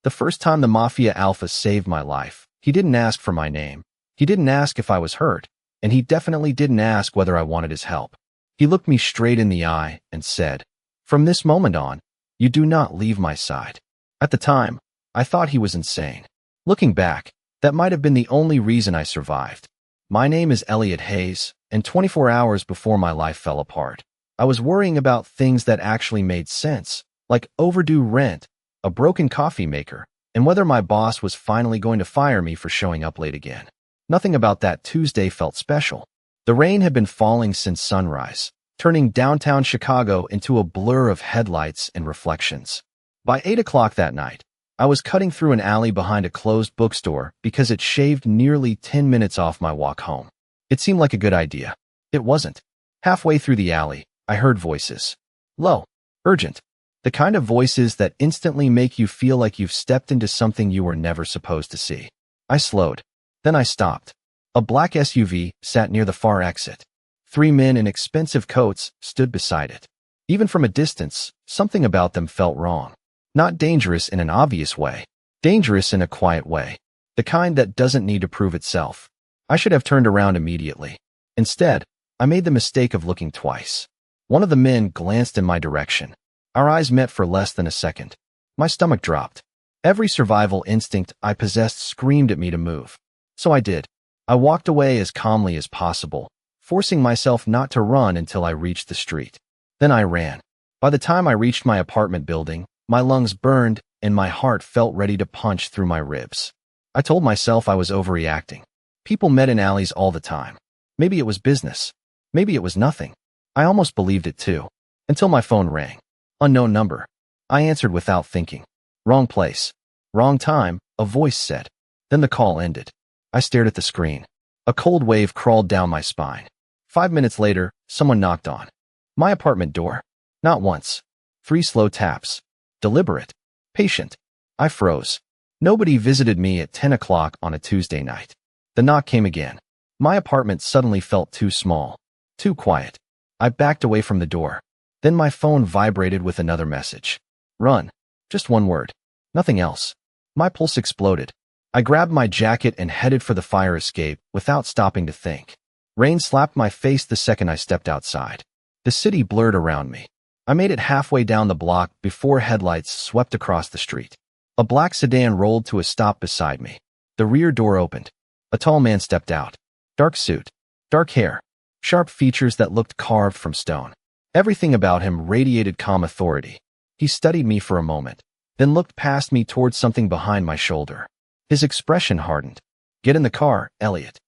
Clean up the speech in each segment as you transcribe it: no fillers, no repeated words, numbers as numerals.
The first time the Mafia Alpha saved my life, he didn't ask for my name. He didn't ask if I was hurt, and he definitely didn't ask whether I wanted his help. He looked me straight in the eye and said, "From this moment on, you do not leave my side." At the time, I thought he was insane. Looking back, that might have been the only reason I survived. My name is Elliot Hayes, and 24 hours before my life fell apart, I was worrying about things that actually made sense, like overdue rent, a broken coffee maker, and whether my boss was finally going to fire me for showing up late again. Nothing about that Tuesday felt special. The rain had been falling since sunrise, turning downtown Chicago into a blur of headlights and reflections. By 8 o'clock that night, I was cutting through an alley behind a closed bookstore because it shaved nearly 10 minutes off my walk home. It seemed like a good idea. It wasn't. Halfway through the alley, I heard voices. Low, urgent. The kind of voices that instantly make you feel like you've stepped into something you were never supposed to see. I slowed. Then I stopped. A black SUV sat near the far exit. 3 men in expensive coats stood beside it. Even from a distance, something about them felt wrong. Not dangerous in an obvious way. Dangerous in a quiet way. The kind that doesn't need to prove itself. I should have turned around immediately. Instead, I made the mistake of looking twice. One of the men glanced in my direction. Our eyes met for less than a second. My stomach dropped. Every survival instinct I possessed screamed at me to move. So I did. I walked away as calmly as possible, forcing myself not to run until I reached the street. Then I ran. By the time I reached my apartment building, my lungs burned and my heart felt ready to punch through my ribs. I told myself I was overreacting. People met in alleys all the time. Maybe it was business. Maybe it was nothing. I almost believed it too. Until my phone rang. Unknown number. I answered without thinking. Wrong place. Wrong time, a voice said. Then the call ended. I stared at the screen. A cold wave crawled down my spine. 5 minutes later, someone knocked on my apartment door. Not once. 3 slow taps. Deliberate. Patient. I froze. Nobody visited me at 10 o'clock on a Tuesday night. The knock came again. My apartment suddenly felt too small. Too quiet. I backed away from the door. Then my phone vibrated with another message. Run. Just one word. Nothing else. My pulse exploded. I grabbed my jacket and headed for the fire escape without stopping to think. Rain slapped my face the second I stepped outside. The city blurred around me. I made it halfway down the block before headlights swept across the street. A black sedan rolled to a stop beside me. The rear door opened. A tall man stepped out. Dark suit. Dark hair. Sharp features that looked carved from stone. Everything about him radiated calm authority. He studied me for a moment, then looked past me towards something behind my shoulder. His expression hardened. Get in the car, Elliot.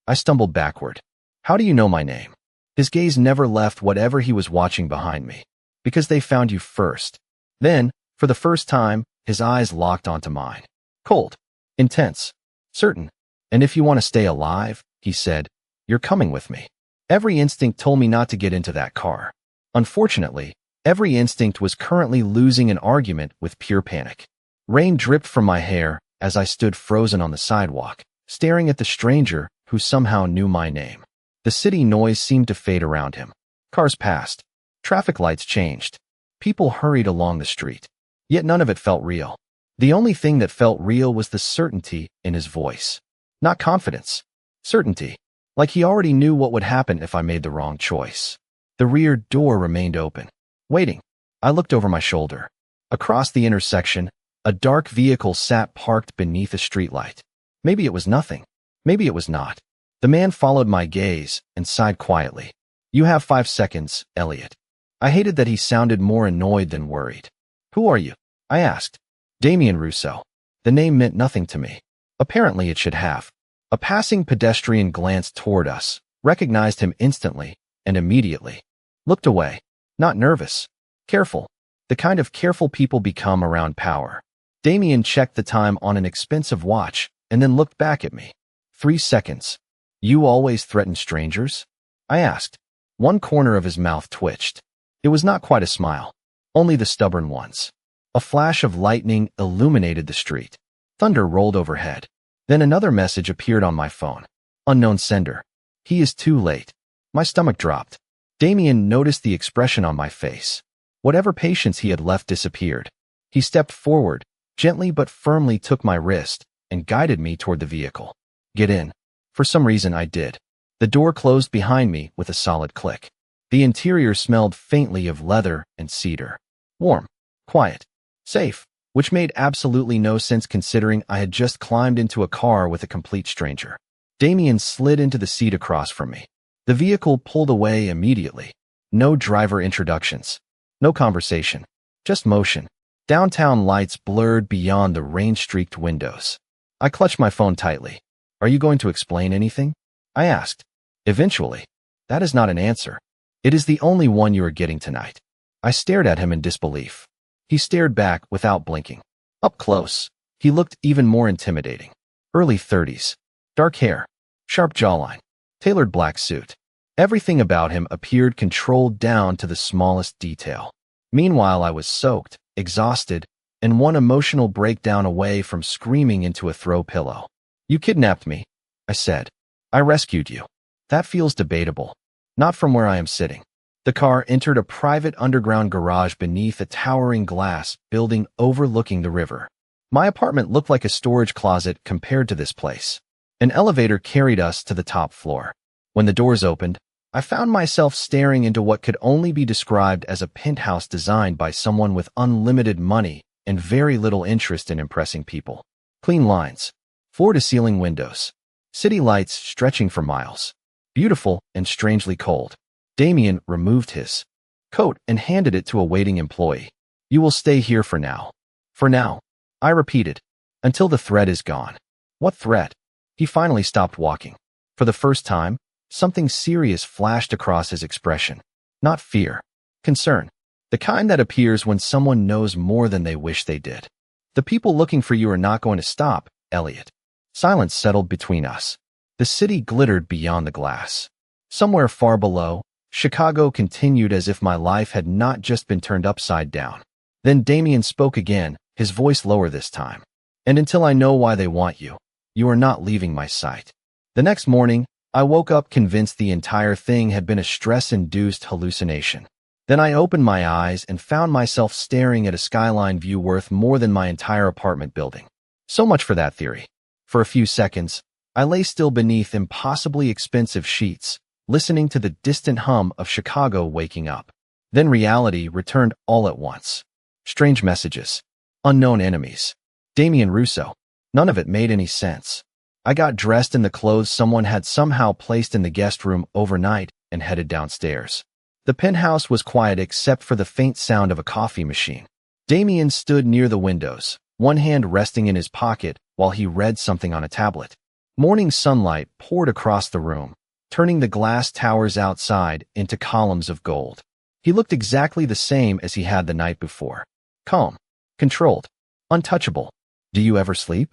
I stumbled backward. How do you know my name? His gaze never left whatever he was watching behind me. Because they found you first. Then, for the first time, his eyes locked onto mine. Cold. Intense. Certain. And if you want to stay alive, he said, you're coming with me. Every instinct told me not to get into that car. Unfortunately, every instinct was currently losing an argument with pure panic. Rain dripped from my hair as I stood frozen on the sidewalk, staring at the stranger who somehow knew my name. The city noise seemed to fade around him. Cars passed. Traffic lights changed. People hurried along the street. Yet none of it felt real. The only thing that felt real was the certainty in his voice. Not confidence. Certainty. Like he already knew what would happen if I made the wrong choice. The rear door remained open. Waiting. I looked over my shoulder. Across the intersection, a dark vehicle sat parked beneath a streetlight. Maybe it was nothing. Maybe it was not. The man followed my gaze and sighed quietly. You have 5 seconds, Elliot. I hated that he sounded more annoyed than worried. Who are you? I asked. Damien Russo. The name meant nothing to me. Apparently it should have. A passing pedestrian glanced toward us, recognized him instantly, and immediately looked away. Not nervous. Careful. The kind of careful people become around power. Damien checked the time on an expensive watch and then looked back at me. 3 seconds. You always threaten strangers? I asked. One corner of his mouth twitched. It was not quite a smile. Only the stubborn ones. A flash of lightning illuminated the street. Thunder rolled overhead. Then another message appeared on my phone. Unknown sender. He is too late. My stomach dropped. Damien noticed the expression on my face. Whatever patience he had left disappeared. He stepped forward, gently but firmly took my wrist and guided me toward the vehicle. Get in. For some reason, I did. The door closed behind me with a solid click. The interior smelled faintly of leather and cedar. Warm, quiet, safe, which made absolutely no sense considering I had just climbed into a car with a complete stranger. Damien slid into the seat across from me. The vehicle pulled away immediately. No driver introductions. No conversation. Just motion. Downtown lights blurred beyond the rain-streaked windows. I clutched my phone tightly. Are you going to explain anything? I asked. Eventually. That is not an answer. It is the only one you are getting tonight. I stared at him in disbelief. He stared back without blinking. Up close, he looked even more intimidating. Early 30s. Dark hair. Sharp jawline. Tailored black suit. Everything about him appeared controlled down to the smallest detail. Meanwhile, I was soaked, exhausted, and one emotional breakdown away from screaming into a throw pillow. You kidnapped me, I said. I rescued you. That feels debatable. Not from where I am sitting. The car entered a private underground garage beneath a towering glass building overlooking the river. My apartment looked like a storage closet compared to this place. An elevator carried us to the top floor. When the doors opened, I found myself staring into what could only be described as a penthouse designed by someone with unlimited money and very little interest in impressing people. Clean lines. Floor-to-ceiling windows. City lights stretching for miles. Beautiful and strangely cold. Damien removed his coat and handed it to a waiting employee. You will stay here for now. For now, I repeated, until the threat is gone. What threat? He finally stopped walking. For the first time, something serious flashed across his expression. Not fear. Concern. The kind that appears when someone knows more than they wish they did. The people looking for you are not going to stop, Elliot. Silence settled between us. The city glittered beyond the glass. Somewhere far below, Chicago continued as if my life had not just been turned upside down. Then Damien spoke again, his voice lower this time. And until I know why they want you, you are not leaving my sight. The next morning, I woke up convinced the entire thing had been a stress-induced hallucination. Then I opened my eyes and found myself staring at a skyline view worth more than my entire apartment building. So much for that theory. For a few seconds, I lay still beneath impossibly expensive sheets, listening to the distant hum of Chicago waking up. Then reality returned all at once. Strange messages. Unknown enemies. Damien Russo. None of it made any sense. I got dressed in the clothes someone had somehow placed in the guest room overnight and headed downstairs. The penthouse was quiet except for the faint sound of a coffee machine. Damien stood near the windows, one hand resting in his pocket while he read something on a tablet. Morning sunlight poured across the room, turning the glass towers outside into columns of gold. He looked exactly the same as he had the night before. Calm, controlled, untouchable. Do you ever sleep?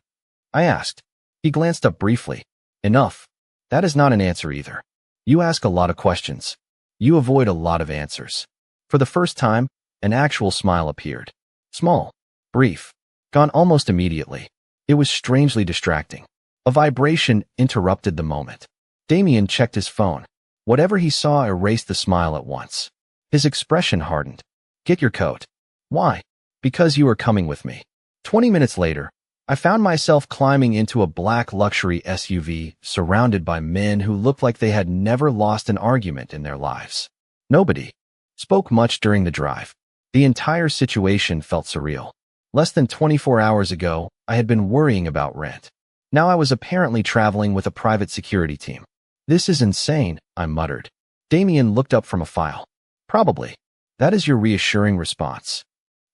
I asked. He glanced up briefly. Enough. That is not an answer either. You ask a lot of questions. You avoid a lot of answers. For the first time, an actual smile appeared. Small, brief, gone almost immediately. It was strangely distracting. A vibration interrupted the moment. Damien checked his phone. Whatever he saw erased the smile at once. His expression hardened. Get your coat. Why? Because you are coming with me. 20 minutes later, I found myself climbing into a black luxury SUV surrounded by men who looked like they had never lost an argument in their lives. Nobody spoke much during the drive. The entire situation felt surreal. Less than 24 hours ago, I had been worrying about rent. Now I was apparently traveling with a private security team. This is insane, I muttered. Damien looked up from a file. Probably. That is your reassuring response.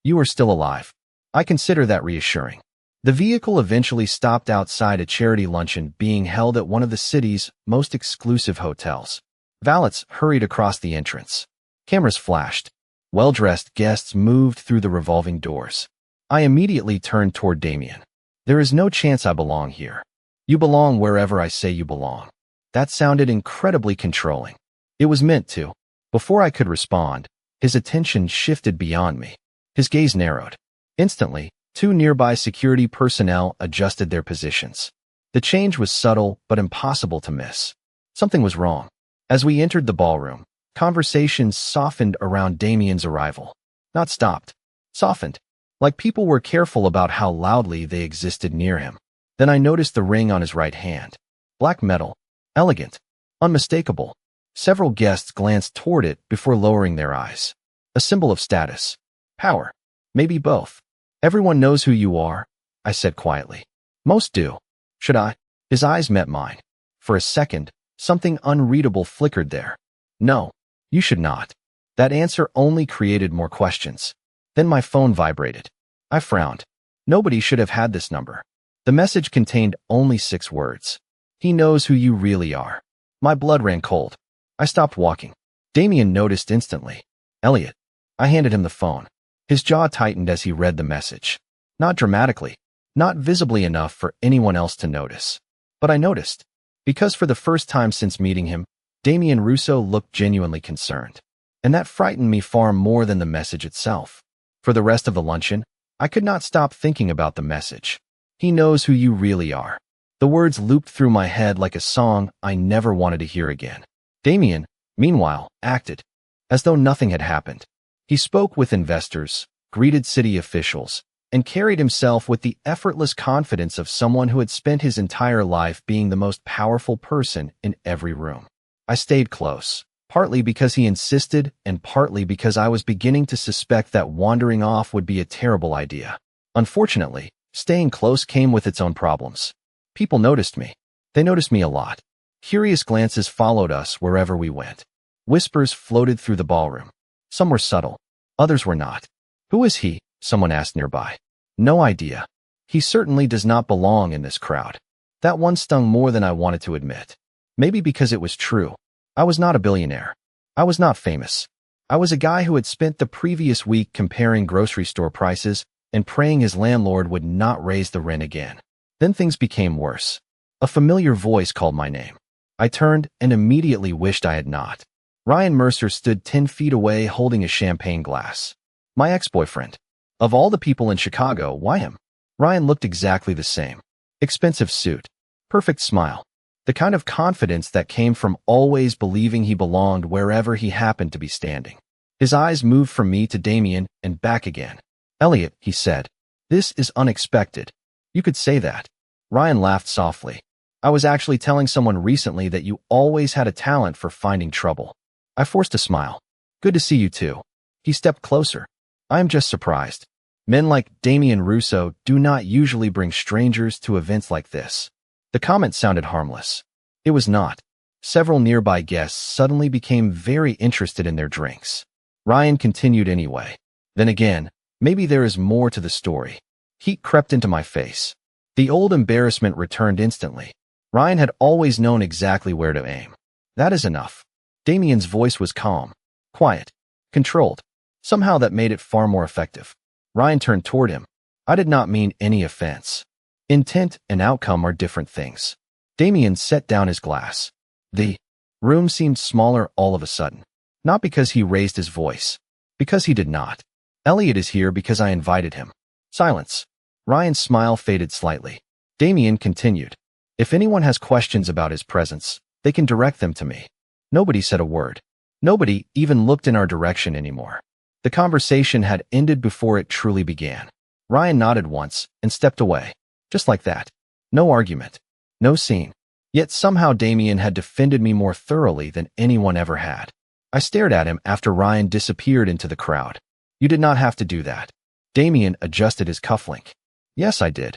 You are still alive. I consider that reassuring. The vehicle eventually stopped outside a charity luncheon being held at one of the city's most exclusive hotels. Valets hurried across the entrance. Cameras flashed. Well-dressed guests moved through the revolving doors. I immediately turned toward Damien. There is no chance I belong here. You belong wherever I say you belong. That sounded incredibly controlling. It was meant to. Before I could respond, his attention shifted beyond me. His gaze narrowed. Instantly, two nearby security personnel adjusted their positions. The change was subtle but impossible to miss. Something was wrong. As we entered the ballroom, conversations softened around Damien's arrival. Not stopped. Softened. like people were careful about how loudly they existed near him. Then I noticed the ring on his right hand. Black metal. Elegant. Unmistakable. Several guests glanced toward it before lowering their eyes. A symbol of status. Power. Maybe both. Everyone knows who you are, I said quietly. Most do. Should I? His eyes met mine. For a second, something unreadable flickered there. No, you should not. That answer only created more questions. Then my phone vibrated. I frowned. Nobody should have had this number. The message contained only 6 words. He knows who you really are. My blood ran cold. I stopped walking. Damien noticed instantly. Elliot. I handed him the phone. His jaw tightened as he read the message. Not dramatically. Not visibly enough for anyone else to notice. But I noticed. Because for the first time since meeting him, Damien Russo looked genuinely concerned. And that frightened me far more than the message itself. For the rest of the luncheon, I could not stop thinking about the message. He knows who you really are. The words looped through my head like a song I never wanted to hear again. Damien, meanwhile, acted as though nothing had happened. He spoke with investors, greeted city officials, and carried himself with the effortless confidence of someone who had spent his entire life being the most powerful person in every room. I stayed close, partly because he insisted and partly because I was beginning to suspect that wandering off would be a terrible idea. Unfortunately, staying close came with its own problems. People noticed me. They noticed me a lot. Curious glances followed us wherever we went. Whispers floated through the ballroom. Some were subtle. Others were not. Who is he? Someone asked nearby. No idea. He certainly does not belong in this crowd. That one stung more than I wanted to admit. Maybe because it was true. I was not a billionaire. I was not famous. I was a guy who had spent the previous week comparing grocery store prices and praying his landlord would not raise the rent again. Then things became worse. A familiar voice called my name. I turned and immediately wished I had not. Ryan Mercer stood 10 feet away holding a champagne glass. My ex-boyfriend. Of all the people in Chicago, why him? Ryan looked exactly the same. Expensive suit. Perfect smile. The kind of confidence that came from always believing he belonged wherever he happened to be standing. His eyes moved from me to Damien and back again. Elliot, he said. This is unexpected. You could say that. Ryan laughed softly. I was actually telling someone recently that you always had a talent for finding trouble. I forced a smile. Good to see you too. He stepped closer. I am just surprised. Men like Damien Russo do not usually bring strangers to events like this. The comment sounded harmless. It was not. Several nearby guests suddenly became very interested in their drinks. Ryan continued anyway. Then again, maybe there is more to the story. Heat crept into my face. The old embarrassment returned instantly. Ryan had always known exactly where to aim. That is enough. Damien's voice was calm, quiet, controlled. Somehow that made it far more effective. Ryan turned toward him. I did not mean any offense. Intent and outcome are different things. Damien set down his glass. The room seemed smaller all of a sudden. Not because he raised his voice. Because he did not. Elliot is here because I invited him. Silence. Ryan's smile faded slightly. Damien continued. If anyone has questions about his presence, they can direct them to me. Nobody said a word. Nobody even looked in our direction anymore. The conversation had ended before it truly began. Ryan nodded once and stepped away. Just like that. No argument. No scene. Yet somehow Damien had defended me more thoroughly than anyone ever had. I stared at him after Ryan disappeared into the crowd. You did not have to do that. Damien adjusted his cufflink. Yes, I did.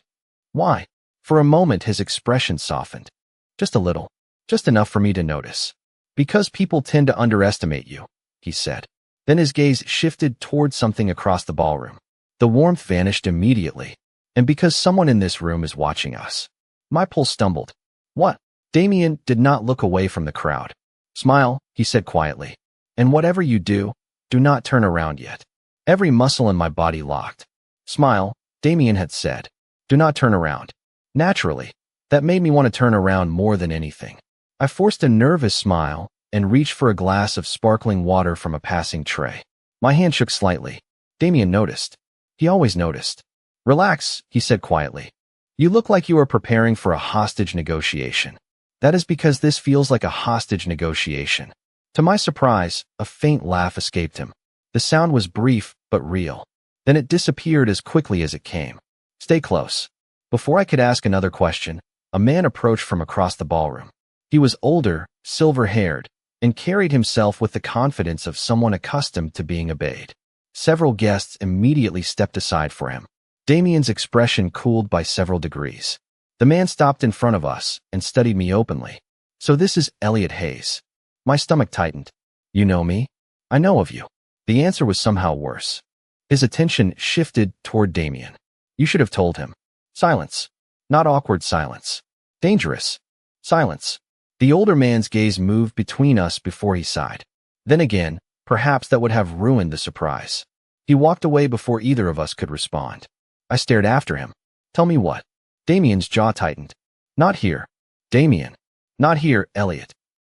Why? For a moment his expression softened. Just a little. Just enough for me to notice. Because people tend to underestimate you, he said. Then his gaze shifted toward something across the ballroom. The warmth vanished immediately. And because someone in this room is watching us. My pulse stumbled. What? Damien did not look away from the crowd. Smile, he said quietly. And whatever you do, do not turn around yet. Every muscle in my body locked. Smile, Damien had said. Do not turn around. Naturally, that made me want to turn around more than anything. I forced a nervous smile and reached for a glass of sparkling water from a passing tray. My hand shook slightly. Damien noticed. He always noticed. Relax, he said quietly. You look like you are preparing for a hostage negotiation. That is because this feels like a hostage negotiation. To my surprise, a faint laugh escaped him. The sound was brief but real. Then it disappeared as quickly as it came. Stay close. Before I could ask another question, a man approached from across the ballroom. He was older, silver-haired, and carried himself with the confidence of someone accustomed to being obeyed. Several guests immediately stepped aside for him. Damien's expression cooled by several degrees. The man stopped in front of us and studied me openly. So this is Elliot Hayes. My stomach tightened. You know me? I know of you. The answer was somehow worse. His attention shifted toward Damien. You should have told him. Silence. Not awkward silence. Dangerous. Silence. The older man's gaze moved between us before he sighed. Then again, perhaps that would have ruined the surprise. He walked away before either of us could respond. I stared after him. Tell me what? Damien's jaw tightened. Not here. Damien. Not here, Elliot.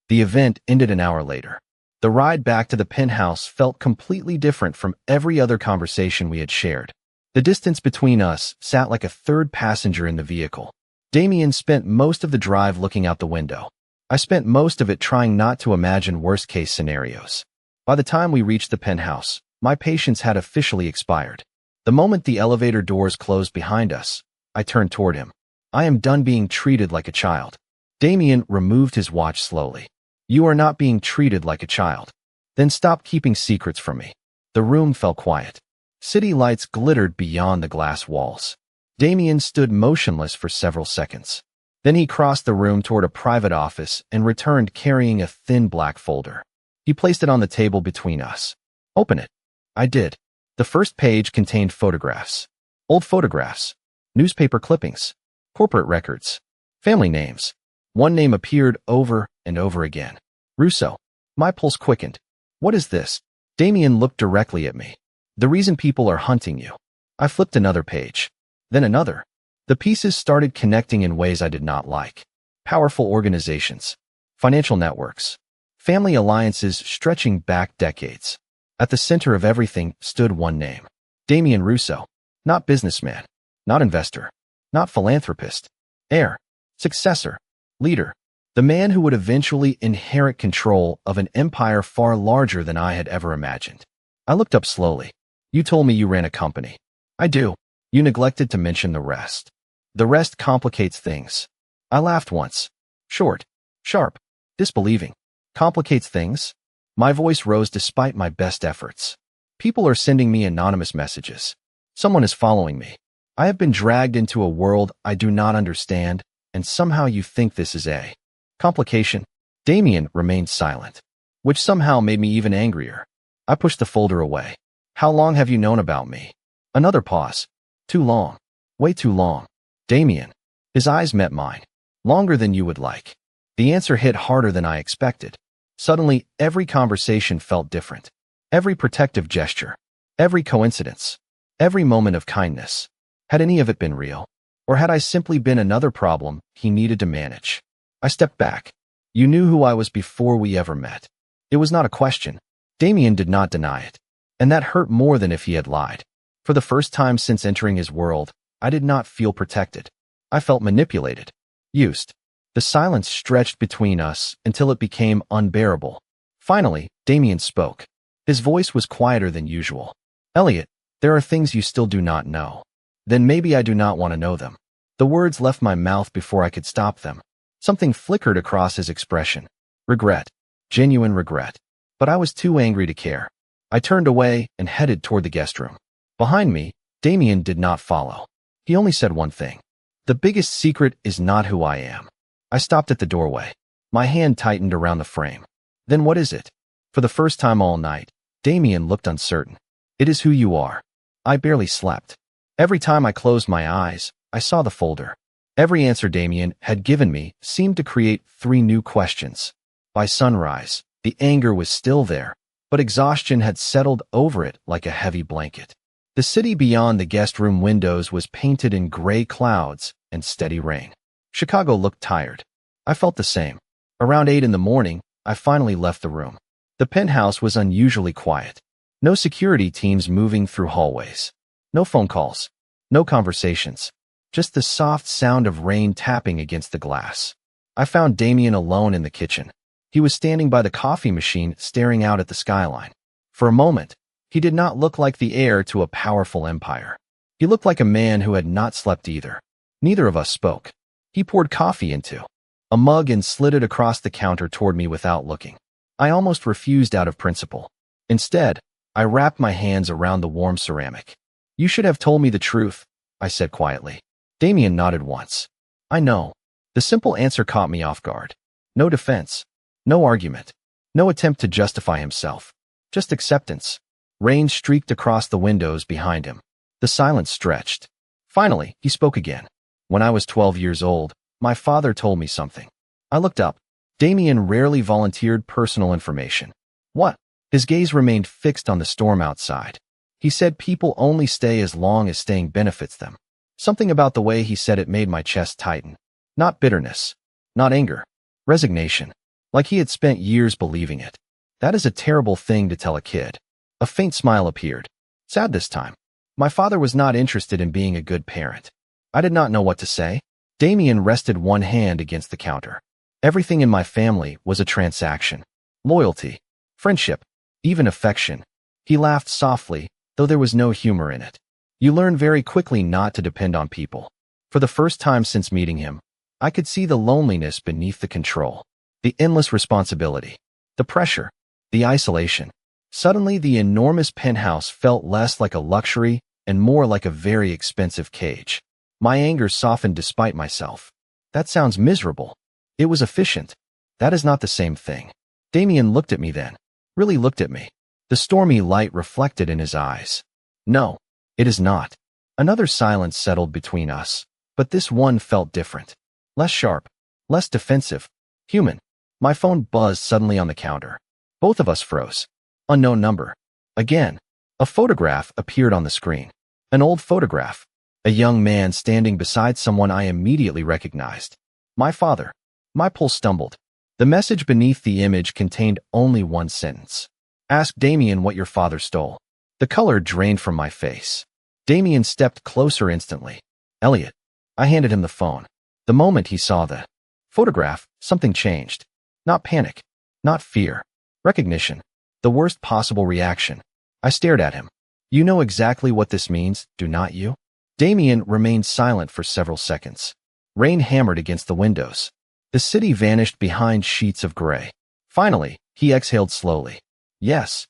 The event ended an hour later. The ride back to the penthouse felt completely different from every other conversation we had shared. The distance between us sat like a third passenger in the vehicle. Damien spent most of the drive looking out the window. I spent most of it trying not to imagine worst-case scenarios. By the time we reached the penthouse, my patience had officially expired. The moment the elevator doors closed behind us, I turned toward him. I am done being treated like a child. Damien removed his watch slowly. You are not being treated like a child. Then stop keeping secrets from me. The room fell quiet. City lights glittered beyond the glass walls. Damien stood motionless for several seconds. Then he crossed the room toward a private office and returned carrying a thin black folder. He placed it on the table between us. Open it. I did. The first page contained photographs. Old photographs. Newspaper clippings. Corporate records. Family names. One name appeared over and over again. Russo. My pulse quickened. What is this? Damien looked directly at me. The reason people are hunting you. I flipped another page. Then another. The pieces started connecting in ways I did not like. Powerful organizations. Financial networks. Family alliances stretching back decades. At the center of everything stood one name. Damien Russo. Not businessman. Not investor. Not philanthropist. Heir. Successor. Leader. The man who would eventually inherit control of an empire far larger than I had ever imagined. I looked up slowly. You told me you ran a company. I do. You neglected to mention the rest. The rest complicates things. I laughed once. Short. Sharp. Disbelieving. Complicates things? My voice rose despite my best efforts. People are sending me anonymous messages. Someone is following me. I have been dragged into a world I do not understand, and somehow you think this is a complication. Damien remained silent, which somehow made me even angrier. I pushed the folder away. How long have you known about me? Another pause. Too long. Way too long. Damien. His eyes met mine. Longer than you would like. The answer hit harder than I expected. Suddenly, every conversation felt different. Every protective gesture. Every coincidence. Every moment of kindness. Had any of it been real? Or had I simply been another problem he needed to manage? I stepped back. You knew who I was before we ever met. It was not a question. Damien did not deny it. And that hurt more than if he had lied. For the first time since entering his world, I did not feel protected. I felt manipulated. Used. The silence stretched between us until it became unbearable. Finally, Damien spoke. His voice was quieter than usual. Elliot, there are things you still do not know. Then maybe I do not want to know them. The words left my mouth before I could stop them. Something flickered across his expression. Regret. Genuine regret. But I was too angry to care. I turned away and headed toward the guest room. Behind me, Damien did not follow. He only said one thing. The biggest secret is not who I am. I stopped at the doorway. My hand tightened around the frame. Then what is it? For the first time all night, Damien looked uncertain. It is who you are. I barely slept. Every time I closed my eyes, I saw the folder. Every answer Damien had given me seemed to create 3 new questions. By sunrise, the anger was still there, but exhaustion had settled over it like a heavy blanket. The city beyond the guest room windows was painted in gray clouds and steady rain. Chicago looked tired. I felt the same. Around 8 in the morning, I finally left the room. The penthouse was unusually quiet. No security teams moving through hallways. No phone calls. No conversations. Just the soft sound of rain tapping against the glass. I found Damien alone in the kitchen. He was standing by the coffee machine staring out at the skyline. For a moment, He did not look like the heir to a powerful empire. He looked like a man who had not slept either. Neither of us spoke. He poured coffee into a mug and slid it across the counter toward me without looking. I almost refused out of principle. Instead, I wrapped my hands around the warm ceramic. "You should have told me the truth," I said quietly. Damien nodded once. "I know." The simple answer caught me off guard. No defense. No argument. No attempt to justify himself. Just acceptance. Rain streaked across the windows behind him. The silence stretched. Finally, he spoke again. "When I was 12 years old, my father told me something." I looked up. Damien rarely volunteered personal information. "What?" His gaze remained fixed on the storm outside. "He said people only stay as long as staying benefits them." Something about the way he said it made my chest tighten. Not bitterness. Not anger. Resignation. Like he had spent years believing it. That is a terrible thing to tell a kid. A faint smile appeared. Sad this time. My father was not interested in being a good parent. I did not know what to say. Damien rested one hand against the counter. Everything in my family was a transaction. Loyalty. Friendship. Even affection. He laughed softly, though there was no humor in it. You learn very quickly not to depend on people. For the first time since meeting him, I could see the loneliness beneath the control. The endless responsibility. The pressure. The isolation. Suddenly, the enormous penthouse felt less like a luxury and more like a very expensive cage. My anger softened despite myself. That sounds miserable. It was efficient. That is not the same thing. Damien looked at me then. Really looked at me. The stormy light reflected in his eyes. "No, it is not." Another silence settled between us, but this one felt different. Less sharp. Less defensive. Human. My phone buzzed suddenly on the counter. Both of us froze. Unknown number. Again. A photograph appeared on the screen. An old photograph. A young man standing beside someone I immediately recognized. My father. My pulse stumbled. The message beneath the image contained only one sentence. "Ask Damien what your father stole." The color drained from my face. Damien stepped closer instantly. "Elliot." I handed him the phone. The moment he saw the photograph, something changed. Not panic. Not fear. Recognition. The worst possible reaction. I stared at him. "You know exactly what this means, do not you?" Damien remained silent for several seconds. Rain hammered against the windows. The city vanished behind sheets of gray. Finally, he exhaled slowly. "Yes."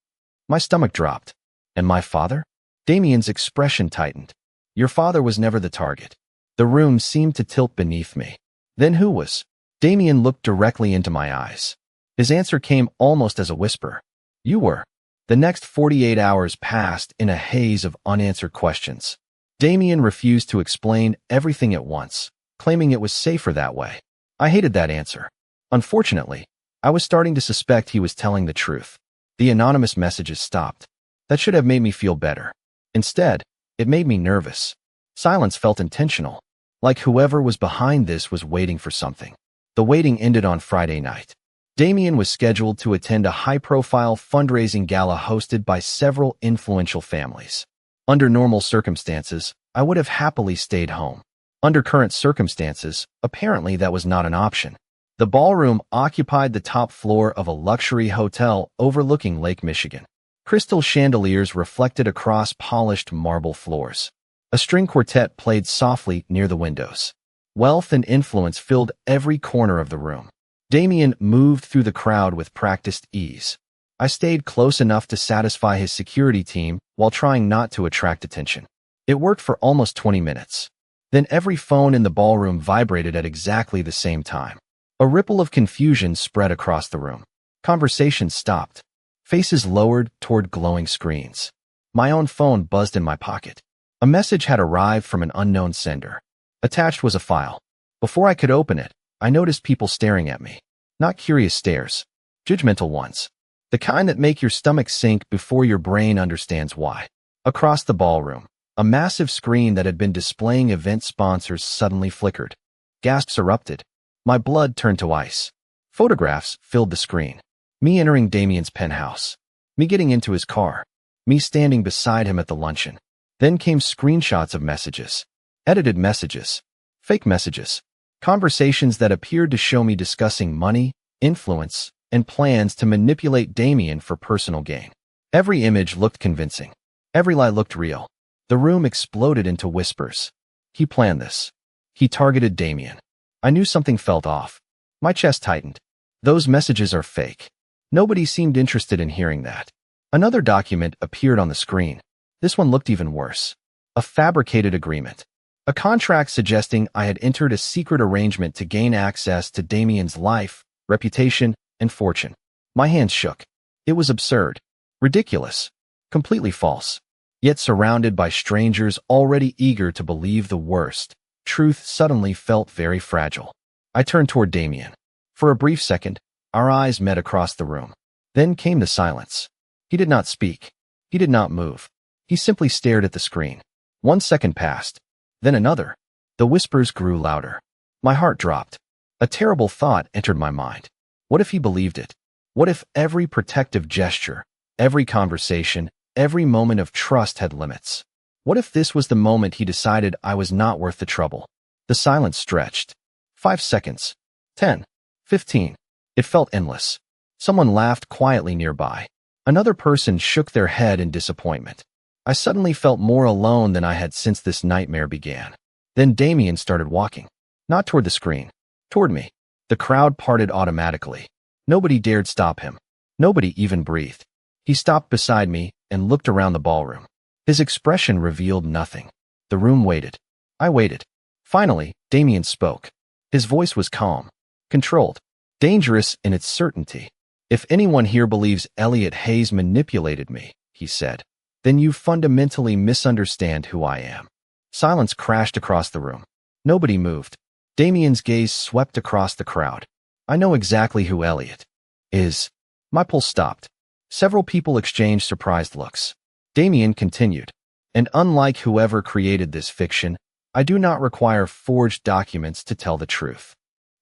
My stomach dropped. "And my father?" Damien's expression tightened. "Your father was never the target." The room seemed to tilt beneath me. "Then who was?" Damien looked directly into my eyes. His answer came almost as a whisper. "You were." The next 48 hours passed in a haze of unanswered questions. Damien refused to explain everything at once, claiming it was safer that way. I hated that answer. Unfortunately, I was starting to suspect he was telling the truth. The anonymous messages stopped. That should have made me feel better. Instead, it made me nervous. Silence felt intentional, like whoever was behind this was waiting for something. The waiting ended on Friday night. Damien was scheduled to attend a high-profile fundraising gala hosted by several influential families. Under normal circumstances, I would have happily stayed home. Under current circumstances, apparently that was not an option. The ballroom occupied the top floor of a luxury hotel overlooking Lake Michigan. Crystal chandeliers reflected across polished marble floors. A string quartet played softly near the windows. Wealth and influence filled every corner of the room. Damien moved through the crowd with practiced ease. I stayed close enough to satisfy his security team while trying not to attract attention. It worked for almost 20 minutes. Then every phone in the ballroom vibrated at exactly the same time. A ripple of confusion spread across the room. Conversations stopped. Faces lowered toward glowing screens. My own phone buzzed in my pocket. A message had arrived from an unknown sender. Attached was a file. Before I could open it, I noticed people staring at me. Not curious stares. Judgmental ones. The kind that make your stomach sink before your brain understands why. Across the ballroom, a massive screen that had been displaying event sponsors suddenly flickered. Gasps erupted. My blood turned to ice. Photographs filled the screen. Me entering Damien's penthouse. Me getting into his car. Me standing beside him at the luncheon. Then came screenshots of messages. Edited messages. Fake messages. Conversations that appeared to show me discussing money, influence, and plans to manipulate Damien for personal gain. Every image looked convincing. Every lie looked real. The room exploded into whispers. He planned this. He targeted Damien. I knew something felt off. My chest tightened. Those messages are fake. Nobody seemed interested in hearing that. Another document appeared on the screen. This one looked even worse. A fabricated agreement. A contract suggesting I had entered a secret arrangement to gain access to Damien's life, reputation, and fortune. My hands shook. It was absurd. Ridiculous. Completely false. Yet surrounded by strangers already eager to believe the worst, truth suddenly felt very fragile. I turned toward Damien. For a brief second, our eyes met across the room. Then came the silence. He did not speak. He did not move. He simply stared at the screen. 1 second passed. Then another. The whispers grew louder. My heart dropped. A terrible thought entered my mind. What if he believed it? What if every protective gesture, every conversation, every moment of trust had limits? What if this was the moment he decided I was not worth the trouble? The silence stretched. 5 seconds. 10. 15. It felt endless. Someone laughed quietly nearby. Another person shook their head in disappointment. I suddenly felt more alone than I had since this nightmare began. Then Damien started walking. Not toward the screen. Toward me. The crowd parted automatically. Nobody dared stop him. Nobody even breathed. He stopped beside me and looked around the ballroom. His expression revealed nothing. The room waited. I waited. Finally, Damien spoke. His voice was calm, controlled, dangerous in its certainty. If anyone here believes Elliot Hayes manipulated me, he said, then you fundamentally misunderstand who I am. Silence crashed across the room. Nobody moved. Damien's gaze swept across the crowd. I know exactly who Elliot is. My pulse stopped. Several people exchanged surprised looks. Damien continued, and unlike whoever created this fiction, I do not require forged documents to tell the truth.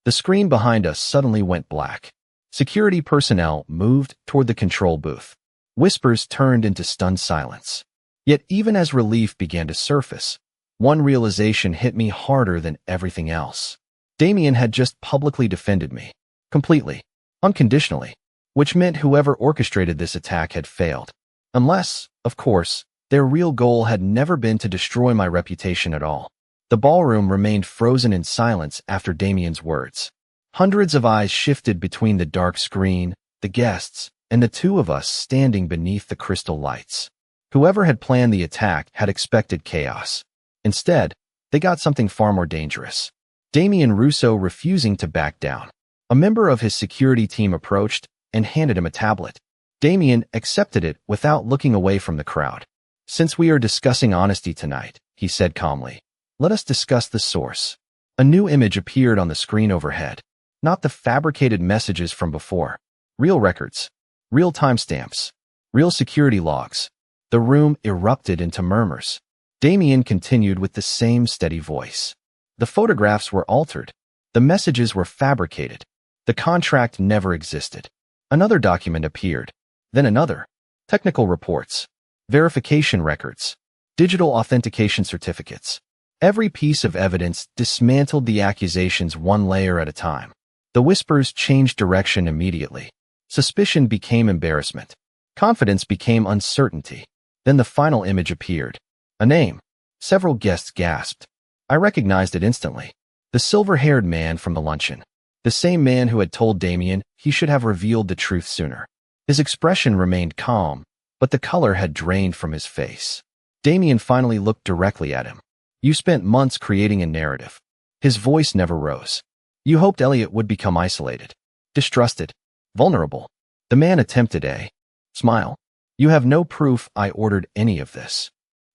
The screen behind us suddenly went black. Security personnel moved toward the control booth. Whispers turned into stunned silence. Yet even as relief began to surface, one realization hit me harder than everything else. Damien had just publicly defended me. Completely. Unconditionally. Which meant whoever orchestrated this attack had failed. Unless, of course, their real goal had never been to destroy my reputation at all. The ballroom remained frozen in silence after Damien's words. Hundreds of eyes shifted between the dark screen, the guests, and the two of us standing beneath the crystal lights. Whoever had planned the attack had expected chaos. Instead, they got something far more dangerous. Damien Russo refusing to back down. A member of his security team approached and handed him a tablet. Damien accepted it without looking away from the crowd. Since we are discussing honesty tonight, he said calmly, let us discuss the source. A new image appeared on the screen overhead. Not the fabricated messages from before. Real records. Real timestamps. Real security logs. The room erupted into murmurs. Damien continued with the same steady voice. The photographs were altered. The messages were fabricated. The contract never existed. Another document appeared. Then another. Technical reports. Verification records. Digital authentication certificates. Every piece of evidence dismantled the accusations one layer at a time. The whispers changed direction immediately. Suspicion became embarrassment. Confidence became uncertainty. Then the final image appeared. A name. Several guests gasped. I recognized it instantly. The silver-haired man from the luncheon. The same man who had told Damien he should have revealed the truth sooner. His expression remained calm, but the color had drained from his face. Damien finally looked directly at him. You spent months creating a narrative. His voice never rose. You hoped Elliot would become isolated, distrusted, vulnerable. The man attempted a smile. You have no proof I ordered any of this.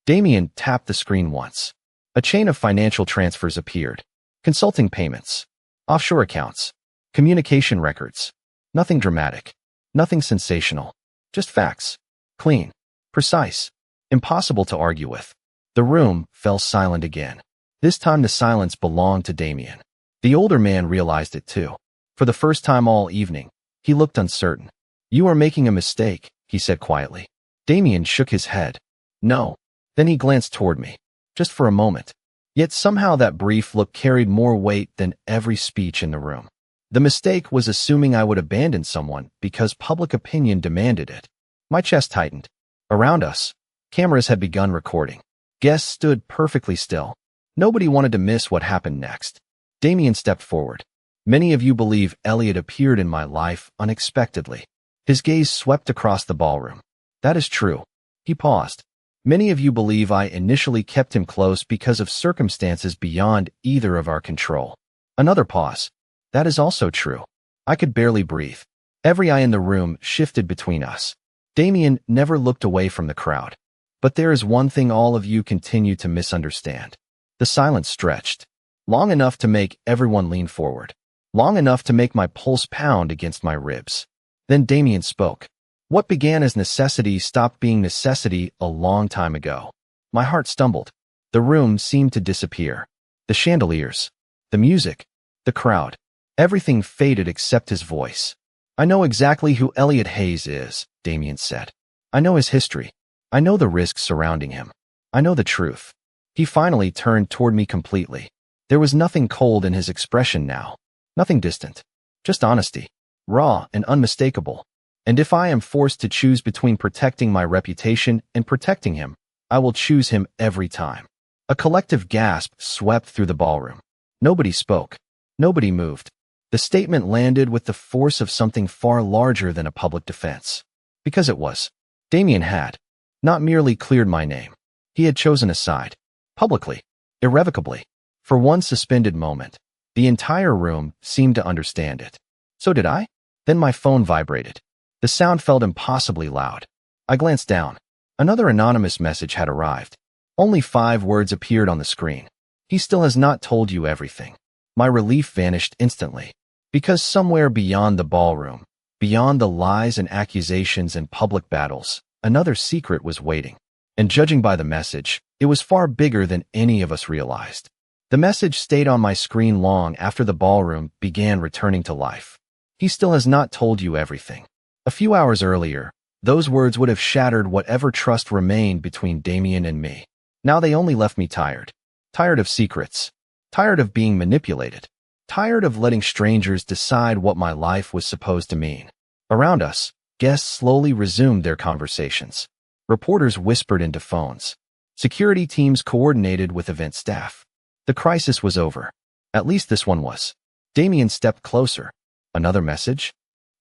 Damien tapped the screen once. A chain of financial transfers appeared. Consulting payments. Offshore accounts. Communication records. Nothing dramatic. Nothing sensational. Just facts. Clean. Precise. Impossible to argue with. The room fell silent again. This time the silence belonged to Damien. The older man realized it too. For the first time all evening, he looked uncertain. You are making a mistake, he said quietly. Damien shook his head. No. Then he glanced toward me. Just for a moment. Yet somehow that brief look carried more weight than every speech in the room. The mistake was assuming I would abandon someone because public opinion demanded it. My chest tightened. Around us, cameras had begun recording. Guests stood perfectly still. Nobody wanted to miss what happened next. Damien stepped forward. Many of you believe Elliot appeared in my life unexpectedly. His gaze swept across the ballroom. That is true. He paused. Many of you believe I initially kept him close because of circumstances beyond either of our control. Another pause. That is also true. I could barely breathe. Every eye in the room shifted between us. Damien never looked away from the crowd. But there is one thing all of you continue to misunderstand. The silence stretched. Long enough to make everyone lean forward. Long enough to make my pulse pound against my ribs. Then Damien spoke. What began as necessity stopped being necessity a long time ago. My heart stumbled. The room seemed to disappear. The chandeliers, the music, the crowd. Everything faded except his voice. I know exactly who Elliot Hayes is, Damien said. I know his history. I know the risks surrounding him. I know the truth. He finally turned toward me completely. There was nothing cold in his expression now. Nothing distant. Just honesty. Raw and unmistakable. And if I am forced to choose between protecting my reputation and protecting him, I will choose him every time. A collective gasp swept through the ballroom. Nobody spoke. Nobody moved. The statement landed with the force of something far larger than a public defense. Because it was. Damien had not merely cleared my name. He had chosen a side. Publicly. Irrevocably. For one suspended moment. The entire room seemed to understand it. So did I? Then my phone vibrated. The sound felt impossibly loud. I glanced down. Another anonymous message had arrived. Only 5 words appeared on the screen. He still has not told you everything. My relief vanished instantly. Because somewhere beyond the ballroom, beyond the lies and accusations and public battles, another secret was waiting. And judging by the message, it was far bigger than any of us realized. The message stayed on my screen long after the ballroom began returning to life. He still has not told you everything. A few hours earlier, those words would have shattered whatever trust remained between Damien and me. Now they only left me tired. Tired of secrets. Tired of being manipulated. Tired of letting strangers decide what my life was supposed to mean. Around us, guests slowly resumed their conversations. Reporters whispered into phones. Security teams coordinated with event staff. The crisis was over. At least this one was. Damien stepped closer. Another message?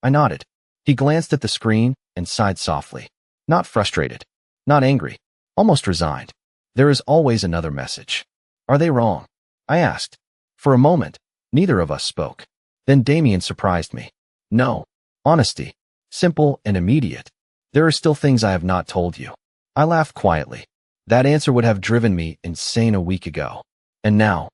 I nodded. He glanced at the screen and sighed softly. Not frustrated. Not angry. Almost resigned. There is always another message. Are they wrong? I asked. For a moment, neither of us spoke. Then Damien surprised me. No. Honesty. Simple and immediate. There are still things I have not told you. I laughed quietly. That answer would have driven me insane a week ago. And now,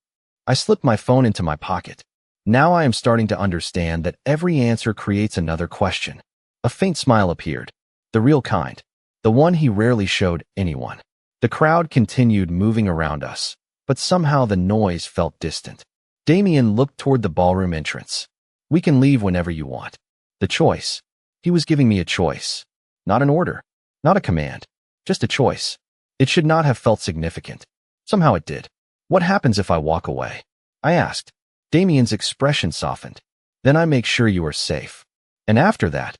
I slipped my phone into my pocket. Now I am starting to understand that every answer creates another question. A faint smile appeared. The real kind. The one he rarely showed anyone. The crowd continued moving around us, but somehow the noise felt distant. Damien looked toward the ballroom entrance. We can leave whenever you want. The choice. He was giving me a choice. Not an order. Not a command. Just a choice. It should not have felt significant. Somehow it did. What happens if I walk away? I asked. Damien's expression softened. Then I make sure you are safe. And after that,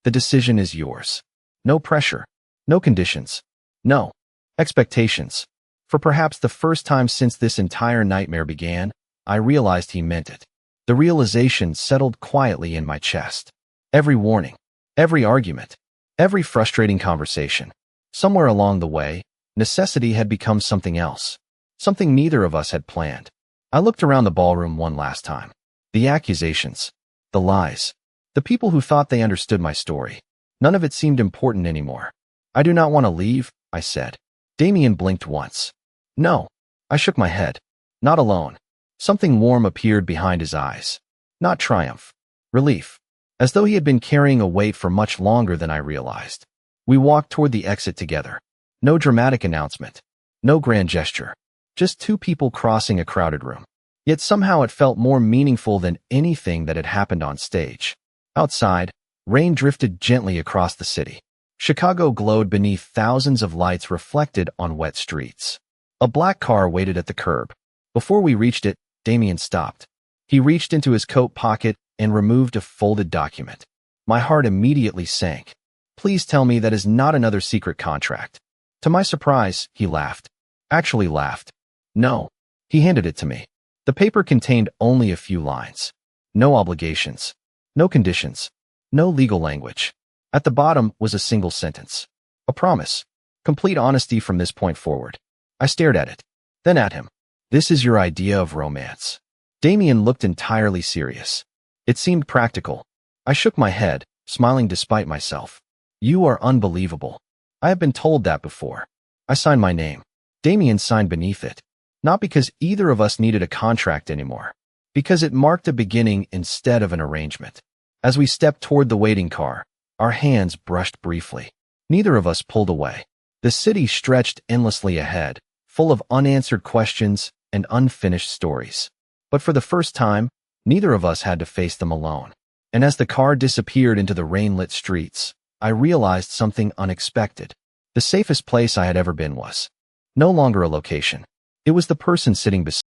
the decision is yours. No pressure. No conditions. No expectations. For perhaps the first time since this entire nightmare began, I realized he meant it. The realization settled quietly in my chest. Every warning, every argument, every frustrating conversation. Somewhere along the way, necessity had become something else. Something neither of us had planned. I looked around the ballroom one last time. The accusations. The lies. The people who thought they understood my story. None of it seemed important anymore. I do not want to leave, I said. Damien blinked once. No. I shook my head. Not alone. Something warm appeared behind his eyes. Not triumph. Relief. As though he had been carrying a weight for much longer than I realized. We walked toward the exit together. No dramatic announcement. No grand gesture. Just 2 people crossing a crowded room. Yet somehow it felt more meaningful than anything that had happened on stage. Outside, rain drifted gently across the city. Chicago glowed beneath thousands of lights reflected on wet streets. A black car waited at the curb. Before we reached it, Damien stopped. He reached into his coat pocket and removed a folded document. My heart immediately sank. Please tell me that is not another secret contract. To my surprise, he laughed. Actually laughed. No. He handed it to me. The paper contained only a few lines. No obligations. No conditions. No legal language. At the bottom was a single sentence. A promise. Complete honesty from this point forward. I stared at it. Then at him. This is your idea of romance. Damien looked entirely serious. It seemed practical. I shook my head, smiling despite myself. You are unbelievable. I have been told that before. I signed my name. Damien signed beneath it. Not because either of us needed a contract anymore. Because it marked a beginning instead of an arrangement. As we stepped toward the waiting car, our hands brushed briefly. Neither of us pulled away. The city stretched endlessly ahead, full of unanswered questions and unfinished stories. But for the first time, neither of us had to face them alone. And as the car disappeared into the rain-lit streets, I realized something unexpected. The safest place I had ever been was no longer a location. It was the person sitting beside me.